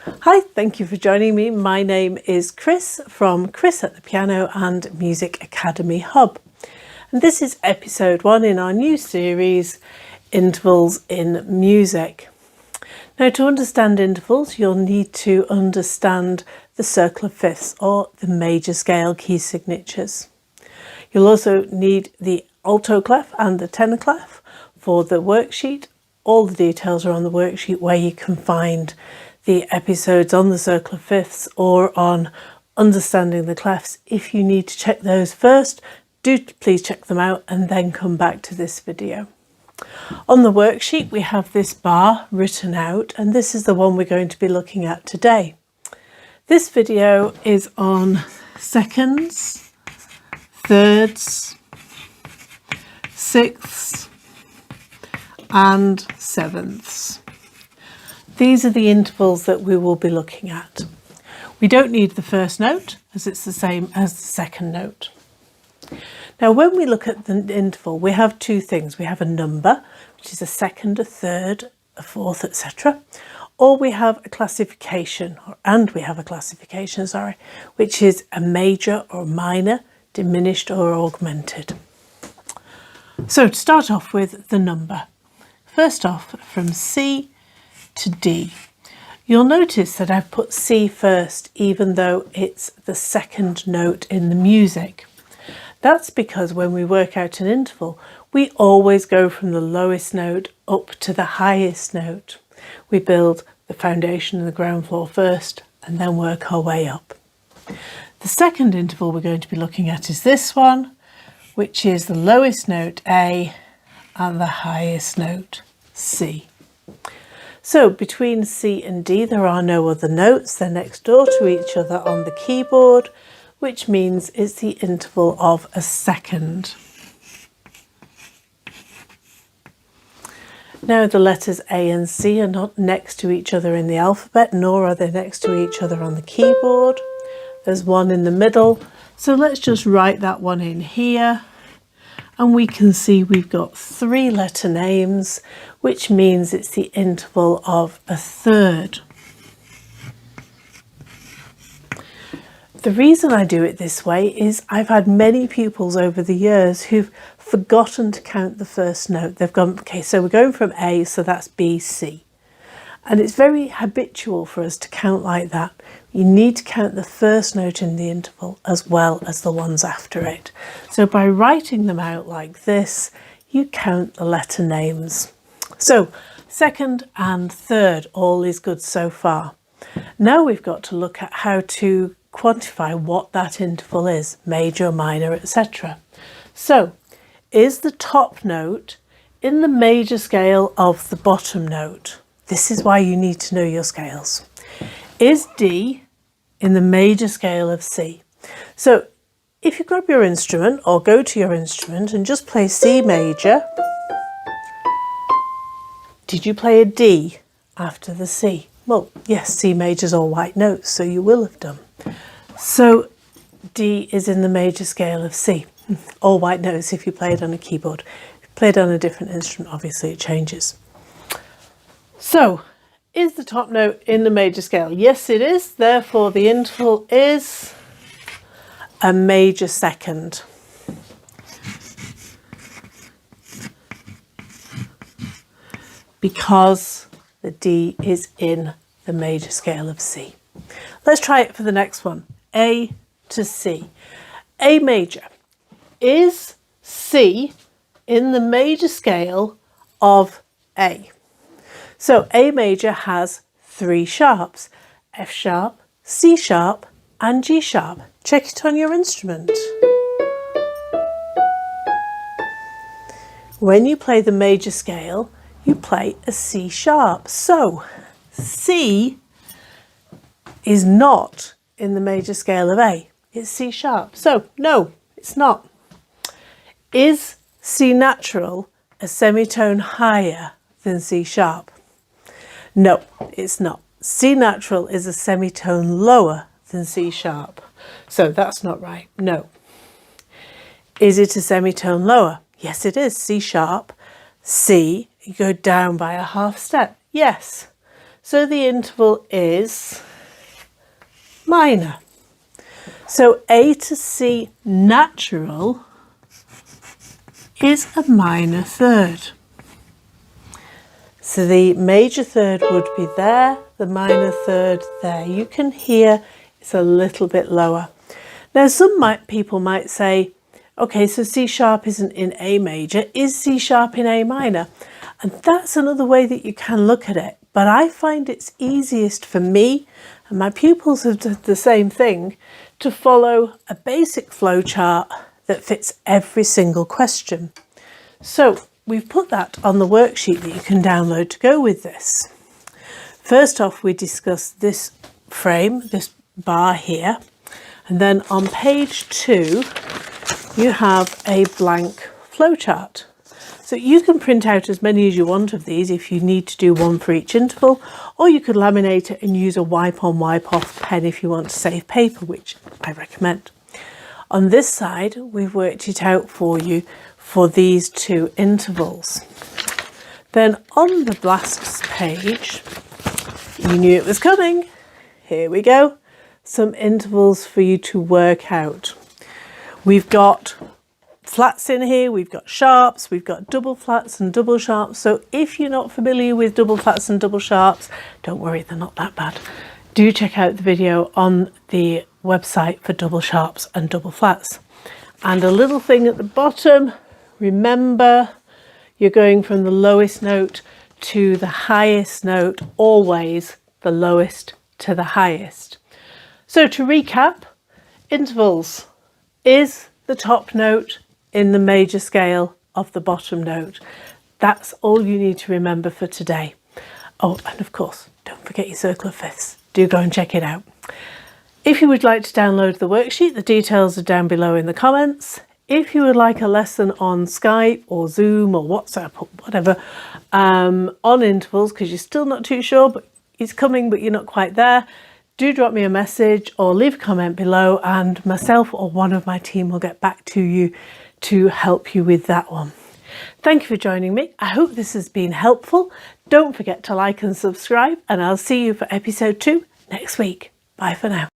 Hi, thank you for joining me. My name is Chris from Chris at the Piano and Music Academy Hub. And this is episode 1 in our new series, Intervals in Music. Now, to understand intervals, you'll need to understand the circle of fifths or the major scale key signatures. You'll also need the alto clef and the tenor clef for the worksheet. All the details are on the worksheet where you can find the episodes on the circle of fifths or on understanding the clefs. If you need to check those first, do please check them out and then come back to this video. On the worksheet we have this bar written out, and this is the one we're going to be looking at today. This video is on seconds, thirds, sixths and sevenths. These are the intervals that we will be looking at. We don't need the first note as it's the same as the second note. Now, when we look at the interval, we have two things. We have a number, which is a second, a third, a fourth, etc. Or we have a classification, which is a major or minor, diminished or augmented. So to start off with the number. First off, from C to D. You'll notice that I've put C first, even though it's the second note in the music. That's because when we work out an interval, we always go from the lowest note up to the highest note. We build the foundation and the ground floor first and then work our way up. The second interval we're going to be looking at is this one, which is the lowest note A and the highest note C. So between C and D there are no other notes. They're next door to each other on the keyboard, which means it's the interval of a second. Now the letters A and C are not next to each other in the alphabet, nor are they next to each other on the keyboard. There's one in the middle, so let's just write that one in here. And we can see we've got 3 letter names, which means it's the interval of a third. The reason I do it this way is I've had many pupils over the years who've forgotten to count the first note. They've gone, okay, so we're going from A, so that's B, C. And it's very habitual for us to count like that. You need to count the first note in the interval as well as the ones after it. So by writing them out like this, you count the letter names. So second and third, all is good so far. Now we've got to look at how to quantify what that interval is, major, minor, etc. So is the top note in the major scale of the bottom note? This is why you need to know your scales. Is D in the major scale of C? So if you grab your instrument or go to your instrument and just play C major, did you play a D after the C? Well, yes, C major's all white notes, so you will have done. So D is in the major scale of C. All white notes if you play it on a keyboard. If you play it on a different instrument, obviously it changes. So, is the top note in the major scale? Yes, it is. Therefore, the interval is a major second. Because the D is in the major scale of C. Let's try it for the next one. A to C. A major. Is C in the major scale of A? So A major has 3 sharps, F sharp, C sharp and G sharp. Check it on your instrument. When you play the major scale, you play a C sharp. So C is not in the major scale of A. It's C sharp. So no, it's not. Is C natural a semitone higher than C sharp? No, it's not. C natural is a semitone lower than C sharp. So that's not right. No. Is it a semitone lower? Yes, it is. C sharp, C, you go down by a half step. Yes. So the interval is minor. So A to C natural is a minor third. So the major third would be there, the minor third there. You can hear it's a little bit lower. Now people might say, okay, so C sharp isn't in A major, is C sharp in A minor? And that's another way that you can look at it. But I find it's easiest for me, and my pupils have done the same thing, to follow a basic flow chart that fits every single question. So we've put that on the worksheet that you can download to go with this. First off, we discussed this frame, this bar here, and then on page 2, you have a blank flow chart. So you can print out as many as you want of these if you need to do one for each interval, or you could laminate it and use a wipe on wipe off pen if you want to save paper, which I recommend. On this side, we've worked it out for you for these two intervals. Then on the blasts page, you knew it was coming. Here we go. Some intervals for you to work out. We've got flats in here, we've got sharps, we've got double flats and double sharps. So if you're not familiar with double flats and double sharps, don't worry, they're not that bad. Do check out the video on the website for double sharps and double flats. And a little thing at the bottom, remember, you're going from the lowest note to the highest note, always the lowest to the highest. So to recap, intervals is the top note in the major scale of the bottom note. That's all you need to remember for today. Oh, and of course, don't forget your circle of fifths. Do go and check it out. If you would like to download the worksheet, the details are down below in the comments. If you would like a lesson on Skype or Zoom or WhatsApp or whatever on intervals, because you're still not too sure, but it's coming, but you're not quite there, do drop me a message or leave a comment below, and myself or one of my team will get back to you to help you with that one. Thank you for joining me. I hope this has been helpful. Don't forget to like and subscribe, and I'll see you for episode 2 next week. Bye for now.